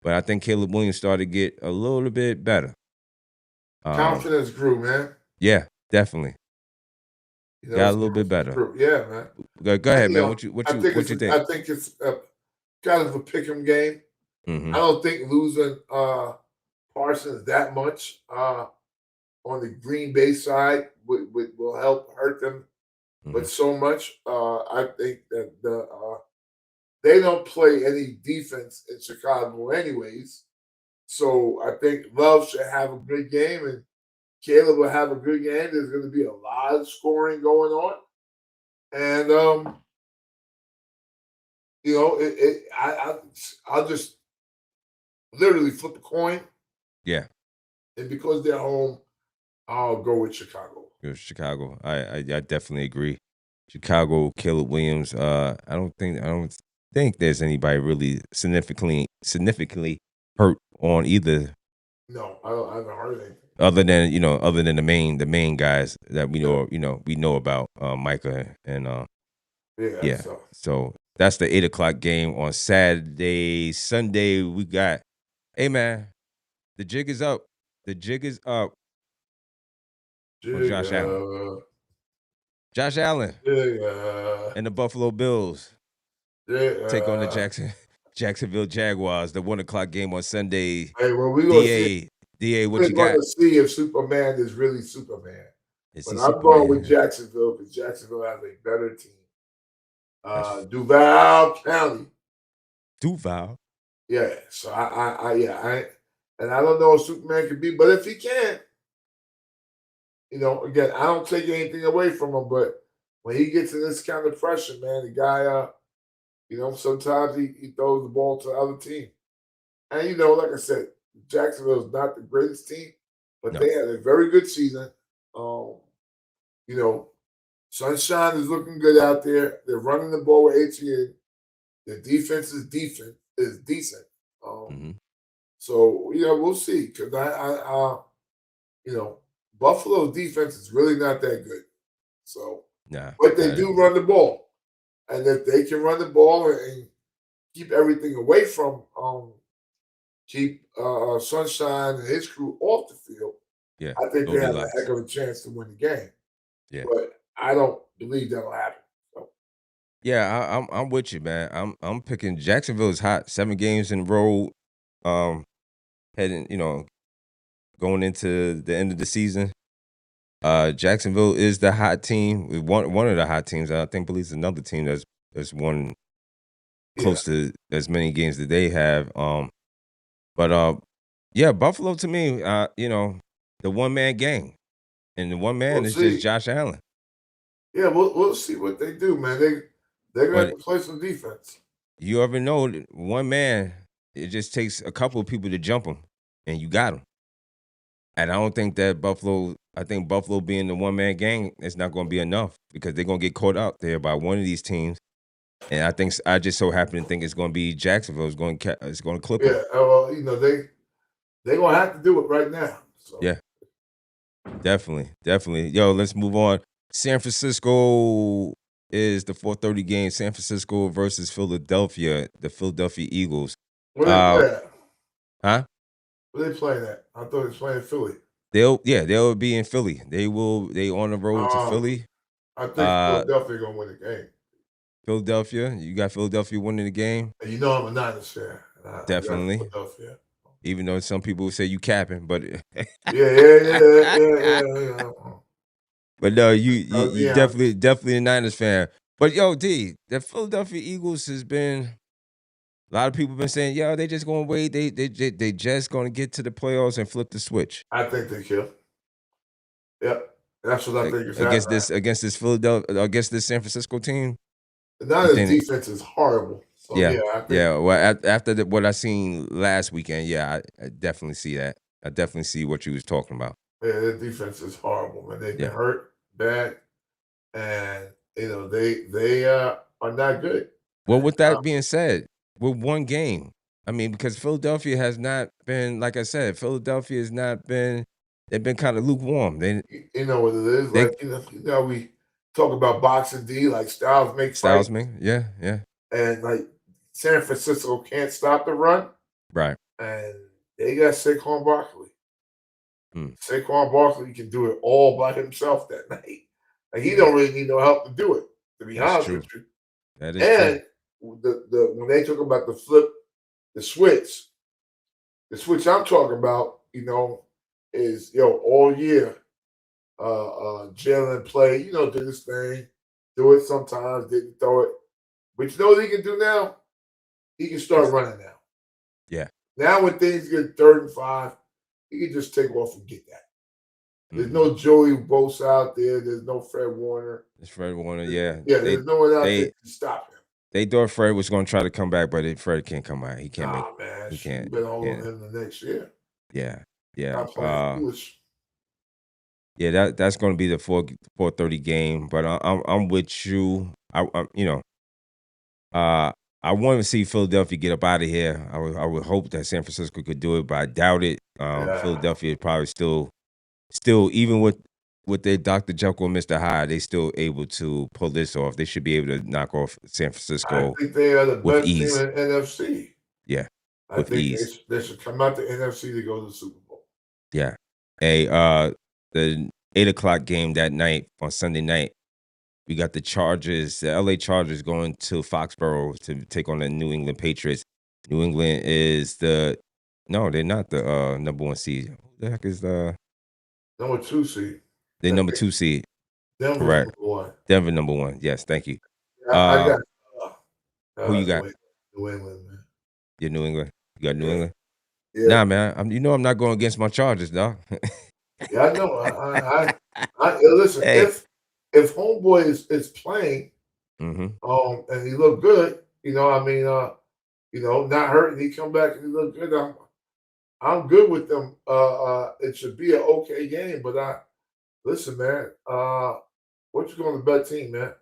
But I think Caleb Williams started to get a little bit better. Confidence grew, man. Yeah, definitely. Got a little bit better. Grew. Yeah, man. Go ahead, man. What you think? I think it's kind of a pick'em game. Mm-hmm. I don't think losing Parsons that much on the Green Bay side will help hurt them, but so much. I think that they don't play any defense in Chicago anyways. So I think Love should have a good game and Caleb will have a good game. There's going to be a lot of scoring going on. And, I'll just literally flip a coin. Yeah. And because they're home, I'll go with Chicago. Chicago. I definitely agree. Chicago, Caleb Williams. I don't think there's anybody really significantly hurt on either. No, I haven't heard anything. Other than the main guys that we know about, Micah and yeah. So that's the 8:00 game on Saturday. Sunday we got. Hey man, the jig is up. The jig is up. On Josh Allen. Josh Allen and the Buffalo Bills take on the Jacksonville Jaguars. The 1:00 game on Sunday. Hey, well, we gonna see. DA, what you got? We're going to see if Superman is really Superman. But I'm going with Jacksonville because Jacksonville has a better team. Duval County. Duval. Yeah. So I don't know if Superman can be, but if he can, again, I don't take anything away from him, but when he gets in this kind of pressure, man, the guy, sometimes he throws the ball to the other team. And, like I said, Jacksonville is not the greatest team, but they had a very good season. Sunshine is looking good out there. They're running the ball with ATN. Their defense is decent. So, we'll see. Because Buffalo's defense is really not that good. So, but they do run the ball. And if they can run the ball and keep everything away from keep Sunshine and his crew off the field, I think they have a heck of a chance to win the game. Yeah. But I don't believe that'll happen. So. Yeah, I'm with you, man. I'm picking Jacksonville's hot 7 games in a row. Heading, going into the end of the season. Jacksonville is the hot team. One of the hot teams. I believe it's another team that's won close to as many games that they have. But Buffalo to me, the one-man gang. And the one man is just Josh Allen. Yeah, we'll see what they do, man. They're going to have to play some defense. You ever know one man, it just takes a couple of people to jump him, and you got him. And I don't think that Buffalo being the one-man gang is not going to be enough because they're going to get caught out there by one of these teams. And I just so happen to think it's going to be Jacksonville. It's going to clip them. Yeah, well, they're going to have to do it right now. So. Yeah, definitely. Yo, let's move on. San Francisco is the 4:30 game. San Francisco versus Philadelphia, the Philadelphia Eagles. Where they play at? Huh? Where they playing at? I thought they was playing Philly. They'll be in Philly. They on the road to Philly. I think Philadelphia gonna win the game. Philadelphia, you got Philadelphia winning the game. And I'm a Niners fan. Definitely. Philadelphia. Even though some people say you capping, but yeah. But no, you definitely a Niners fan. But yo, D, the Philadelphia Eagles has been. A lot of people been saying, yo, they just gonna wait. They just gonna get to the playoffs and flip the switch. I think they can. Yep, that's what I think is against this San Francisco team. The Niners defense is horrible. So, Well, after what I seen last weekend, I definitely see that. I definitely see what you was talking about. Yeah, their defense is horrible, man. They get hurt bad, and they are not good. Well, with that being said, with one game, I mean, because Philadelphia has not been, like I said, Philadelphia has not been. They've been kind of lukewarm. You know what it is, They like we talk about boxing D, like styles make Styles, fight, man. Yeah, yeah. and like San Francisco can't stop the run, Right. and they got Saquon Barkley. Mm, Saquon Barkley can do it all by himself that night. Like he yeah, don't really need no help to do it, to be that's honest true. with you. That is true. And the when they talk about the flip, the switch, the switch I'm talking about, is all year. Jalen play, do this thing, do it sometimes, didn't throw it. But you know what he can do now? He can start running now. Yeah. Now when things get 3rd and 5, he can just take off and get that. There's Mm-hmm. no Joey Bosa out there. There's no Fred Warner. It's Fred Warner. Yeah. Yeah, there's no one out there They to stop him. they thought Fred was going to try to come back, but Fred can't come out. He can't make. Nah, man, He you can't. better hold on Yeah. to him the next year. Yeah. Yeah. Stop playing foolish. Yeah. That's going to be the 4:30 game. But I'm with you. Uh, I want to see Philadelphia get up out of here. I would hope that San Francisco could do it, but I doubt it. Yeah. Philadelphia is probably still even with their Dr. Jekyll and Mr. Hyde, they still able to pull this off. They should be able to knock off San I Francisco think they are the with best team ease. in NFC. Yeah, I with think ease. they should come out the NFC to go to the Super Bowl. Yeah. The 8 o'clock game that night on Sunday night, we got the LA Chargers going to Foxborough to take on the New England Patriots. New England is no, they're not the number 1 seed. Who the heck is Number 2 seed. they number 2 seed? Denver's Correct. number 1. Denver number 1. Yes, thank you. I got Who you got? New England, man. You're New England. You got New Yeah. England? Yeah. Nah, man. I'm not going against my Chargers, dog. Yeah, I know. Listen, Hey. if Homeboy is playing, Mm-hmm. and he looked good, not hurting, he come back and he looked good. I'm good with them. It should be an okay game, but listen, man. What you going to bet team, man?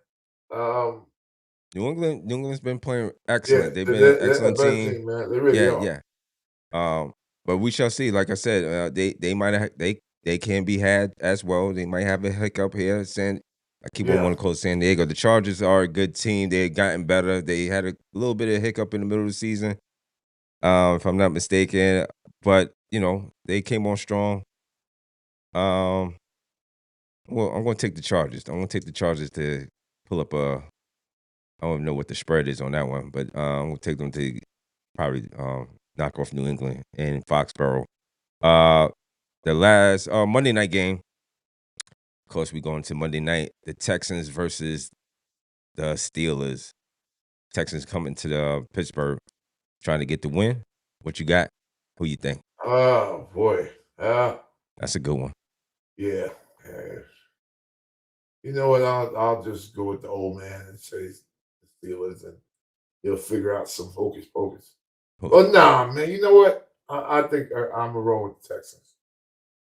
New England's been playing Yeah, excellent. They've been an they're a excellent better team. team, man. They really are. Yeah. But we shall see. Like I said, they might have they can be had as well. They might have a hiccup here. I keep on wanting to call it San Diego. The Chargers are a good team. They had gotten better. They had a little bit of hiccup in the middle of the season, if I'm not mistaken. But they came on strong. Well, I'm going to take the Chargers. I'm going to take the Chargers to pull up I don't even know what the spread is on that one, but I'm going to take them to probably knock off New England and Foxborough. The last Monday night game, of course, we going to Monday night. The Texans versus the Steelers. Texans coming to the Pittsburgh, trying to get the win. What you got? Who you think? Oh boy, That's a good one. yeah. You know what? I'll just go with the old man and say the Steelers, and he'll figure out some hocus pocus. Well, nah, man. You know what? I think I'm a roll with the Texans.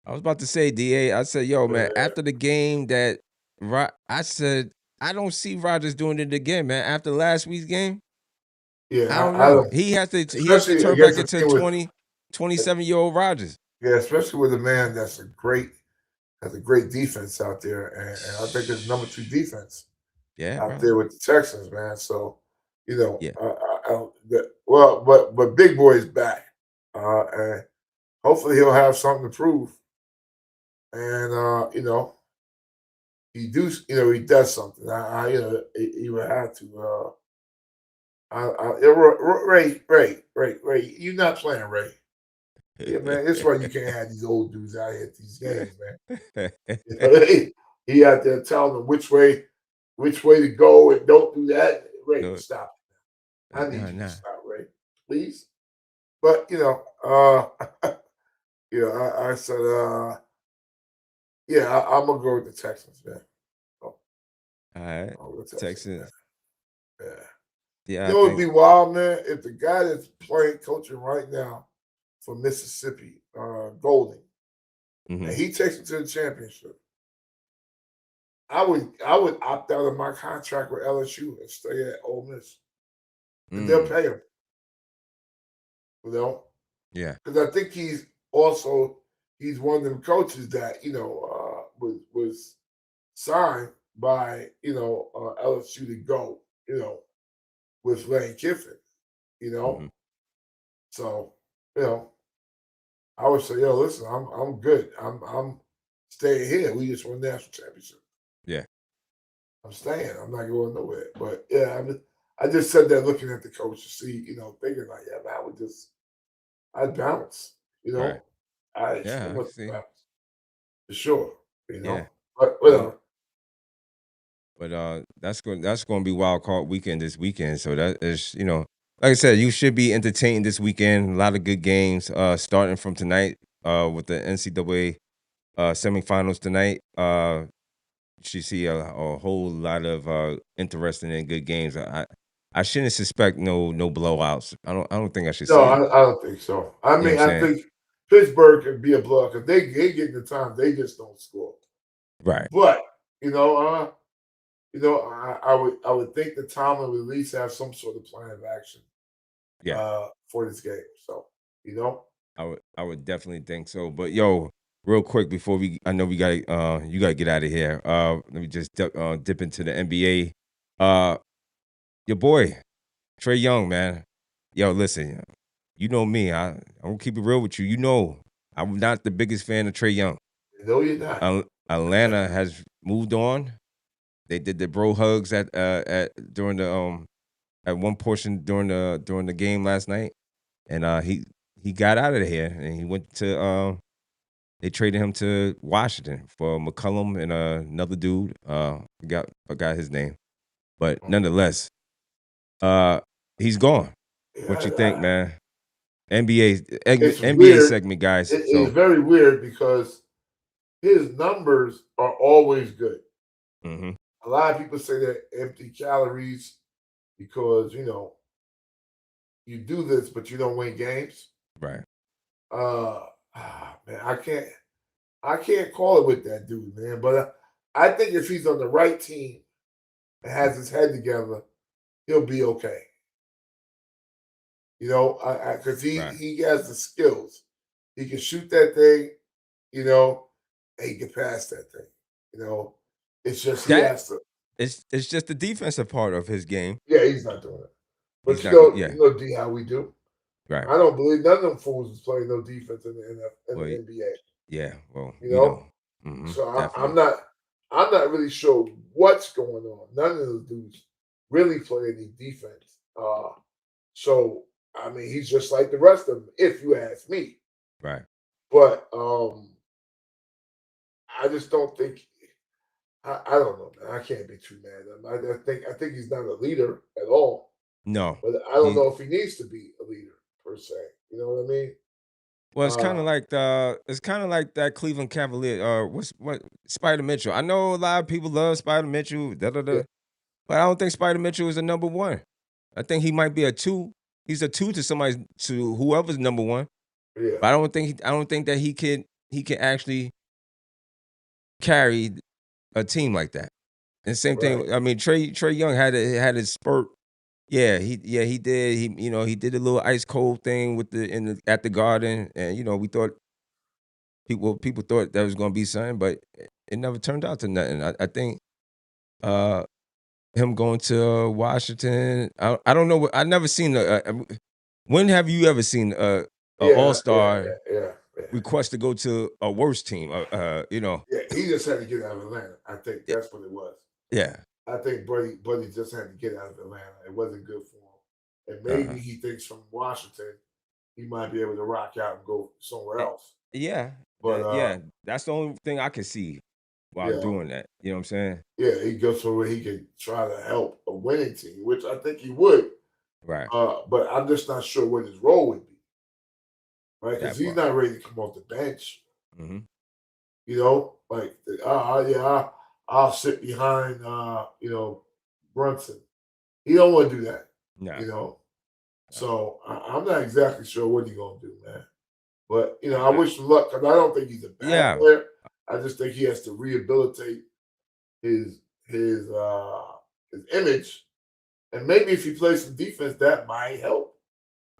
I was about to say, DA. I said, yo, man. After the game I said, I don't see Rodgers doing it again, man. After last week's game, Yeah, I don't know. He has to turn back into 27-year-old Rodgers. Yeah, especially with a man that's a great defense out there, and I think it's number 2 defense out there with the Texans, man. So, Yeah. but Big Boy is back, and hopefully he'll have something to prove. And he does something. He would have to. Ray, you're not playing, Ray. Yeah, man, it's why you can't have these old dudes out here at these games, man. He out there telling them which way to go and don't do that. Ray, stop. I need you to stop, Ray, please. But I said, I'm gonna go with the Texans, man. All right, Texans. Yeah. Yeah, It would be wild, man, if the guy that's coaching right now for Mississippi, Golding, and he takes it to the championship. I would opt out of my contract with LSU and stay at Ole Miss. And they'll pay him. You know, Yeah. because I think he's one of them coaches that was signed by LSU to go with Lane Kiffin. Mm-hmm. So I would say, yo, listen, I'm good. I'm staying here. We just won national championship. Yeah. I'm staying. I'm not going nowhere. But yeah, I just said that looking at the coach to see, thinking like, yeah, man, I'd bounce. Right. I Yeah, I can must see. bounce for sure. Yeah. But Yeah. whatever. But that's going to be wild card weekend this weekend. So that is, like I said, you should be entertained this weekend. A lot of good games starting from tonight with the NCAA semifinals tonight. You should see a whole lot of interesting and good games. I shouldn't suspect no blowouts. I don't think I should No, see it. I don't think so. I You know what mean, I'm I saying? think Pittsburgh could be a blowout because they get the time, they just don't score. Right. But I would think the Tomlin would at least have some sort of plan of action Yeah. for this game. So I would definitely think so. But yo, real quick before I know we got you got to get out of here. Let me just dip into the NBA. Your boy Trae Young, man. Yo, listen, you know me. I'm gonna keep it real with you. You know, I'm not the biggest fan of Trae Young. no, you're not. Atlanta has moved on. They did the bro hugs at during the at one portion during the game last night, and he got out of here and he went to they traded him to Washington for McCollum and another dude. Forgot his name, but nonetheless, he's gone. What you think, man? It's NBA weird. segment, guys. It is So, very weird because his numbers are always good. mhm, A lot of people say that empty calories because you do this, but you don't win games. right, Man, I can't call it with that dude, man. But I think if he's on the right team and has his head together, he'll be okay. Because right. he has the skills. He can shoot that thing, and he can pass that thing. It's just he That has to. it's just the defensive part of his game. Yeah, he's not doing it. He's But not good. Yeah, D, how we do. right. I don't believe none of them fools is playing no defense in Well, the NBA. yeah. Well, You we know. know, Hmm. so Definitely. I'm not really sure what's going on. None of those dudes really play any defense. So I mean, he's just like the rest of them, if you ask me. Right. But I just don't think. I don't know, man. I can't be too mad at him. I think he's not a leader at all. No. But I don't He know if he needs to be a leader per se. You know what I mean? Well, Uh, it's kind of like that Cleveland Cavalier. What Spider Mitchell? I know a lot of people love Spider Mitchell. Da da yeah, da. But I don't think Spider Mitchell is a number one. I think he might be a two. He's a two to whoever's number one. yeah, But I don't think that he can actually carry a team like that. And same right. thing. I mean, Trey Young had his spurt. He did. He did a little ice cold thing at the Garden, and we thought people thought that was going to be something, but it never turned out to nothing. I think uh, him going to Washington. I don't know. I never seen when have you ever seen a All Star Yeah. request to go to a worse team? Yeah, he just had to get out of Atlanta. I think Yeah, that's what it was. yeah, I think Buddy just had to get out of Atlanta. It wasn't good for him. And uh-huh. maybe he thinks from Washington he might be able to rock out and go somewhere Eh, else. yeah, But yeah. That's the only thing I can see while yeah, doing that. You know what I'm saying? he goes somewhere he can try to help a winning team, which I think he would. Right. But I'm just not sure what his role would be, right? Because That he's part. not ready to come off the bench. Hmm. Like I'll sit behind Brunson. He don't want to do that, No. you know. No. So I'm not exactly sure what he's gonna do, man. But I, I I, wish him luck because I don't think he's a bad yeah. player. I just think he has to rehabilitate his his uh his image, and maybe if he plays some defense, that might help.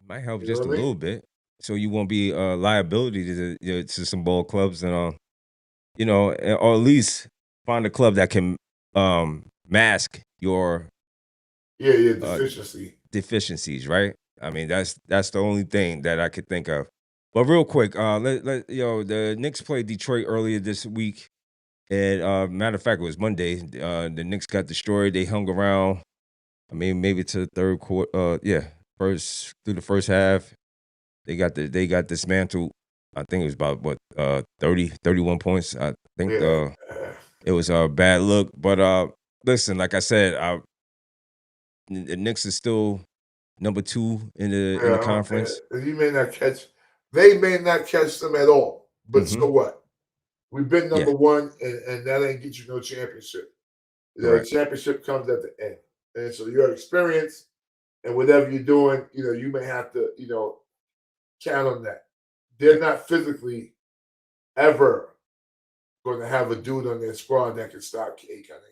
Might help You know just a what I mean? little bit, so you won't be a liability to some ball clubs, and or at least find a club that can mask your Yeah, uh, deficiency. deficiencies, right? I mean, that's the only thing that I could think of. But real quick, the Knicks played Detroit earlier this week, and matter of fact, it was Monday. The Knicks got destroyed. They hung around. I mean, maybe to the third quarter. First through the first half, they got dismantled. I think it was about 31 points. I think Yeah. it was a bad look. But listen, like I said, the Knicks is still number 2 in the conference. You may not catch. They may not catch them at all. But Mm-hmm. so what? We've been Yeah, number 1, and that ain't get you no championship. The correct. championship comes at the end, and so your experience and whatever you're doing, you may have to, count on that. They're Yeah, not physically ever going to have a dude on their squad that can stop K Cunningham.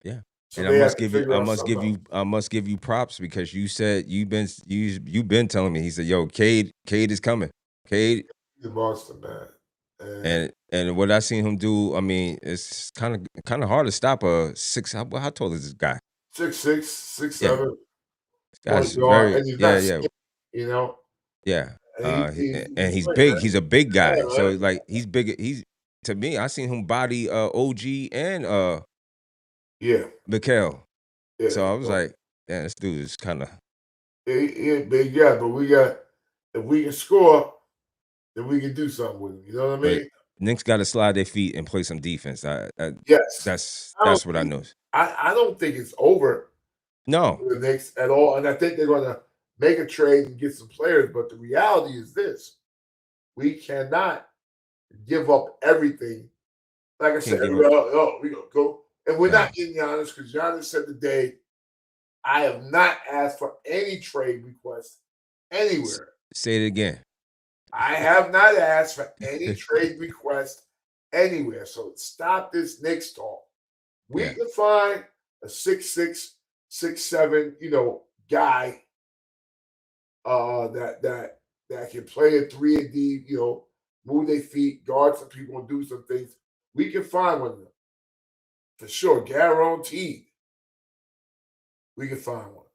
yeah. So And I they have must to give you, figure out something else. I must give you props because you said you've been telling me. He said, "Yo, Cade is coming." Cade, He's a monster, man. and what I seen him do, I mean, it's kind of hard to stop a six. How tall is this guy? 6'6", 6'7", Yeah, this point guy's guard, very and he's not yeah. skinny, you know. Yeah. And And he's he's quick, big. man. He's a big Yeah, guy. So man. like he's big. He's to me, I seen him body OG and Yeah, Mikal. yeah. So I was So like, damn, this dude is kind of. he a big guy, but we got if we can score, then we can do something with him. You know what I But mean? Knicks got to slide their feet and play some defense. Yes. I don't That's what I think know. I don't think it's over No, for the Knicks at all, and I think they're going to make a trade and get some players. But the reality is this: we cannot give up everything. Like I said, can't give up. everybody, we gonna go, and we're Nah, not getting Giannis because Giannis said today, "I have not asked for any trade request S- anywhere. say it again. I have not asked for any trade request anywhere. So stop this Knicks talk. We Yeah, can find a 6'6", 6'7", guy that can play a 3 and D, move their feet, guard some people, and do some things. We can find one of them for sure, guaranteed. We can find one,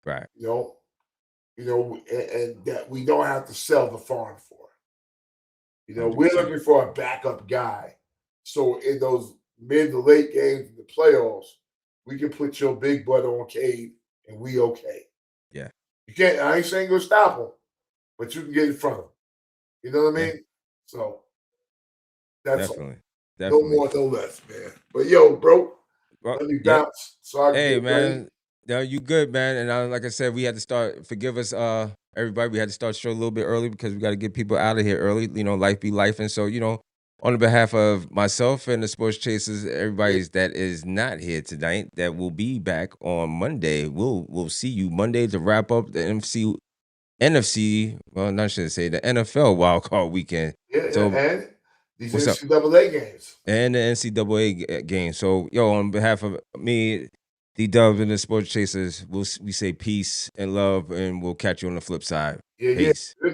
right. you know, and that we don't have to sell the farm for. We're 100%. looking for a backup guy. So in those mid to late games in the playoffs, we can put your big butt on Cade and we okay. Yeah, You can't. I ain't saying go stop him, but you can get in front of him. You know what I yeah, mean? So that's all. definitely, No definitely. more, no less, man. But yo, bro, Well, let me yeah. bounce so I can Hey get ready. man, no, you good, man. And like I said, we had to start. Forgive us, everybody. We had to start the show a little bit early because we got to get people out of here early. Life be life, and so on the behalf of myself and the Sports Chasers, everybody that is not here tonight, that will be back on Monday. We'll see you Monday to wrap up the NFC. Well, not should say the NFL wild card weekend. Yeah, So and these what's up? NCAA games. And the NCAA game. So, on behalf of me, D-Dub and the Sports Chasers, we say peace and love, and we'll catch you on the flip side. Yeah, Peace. good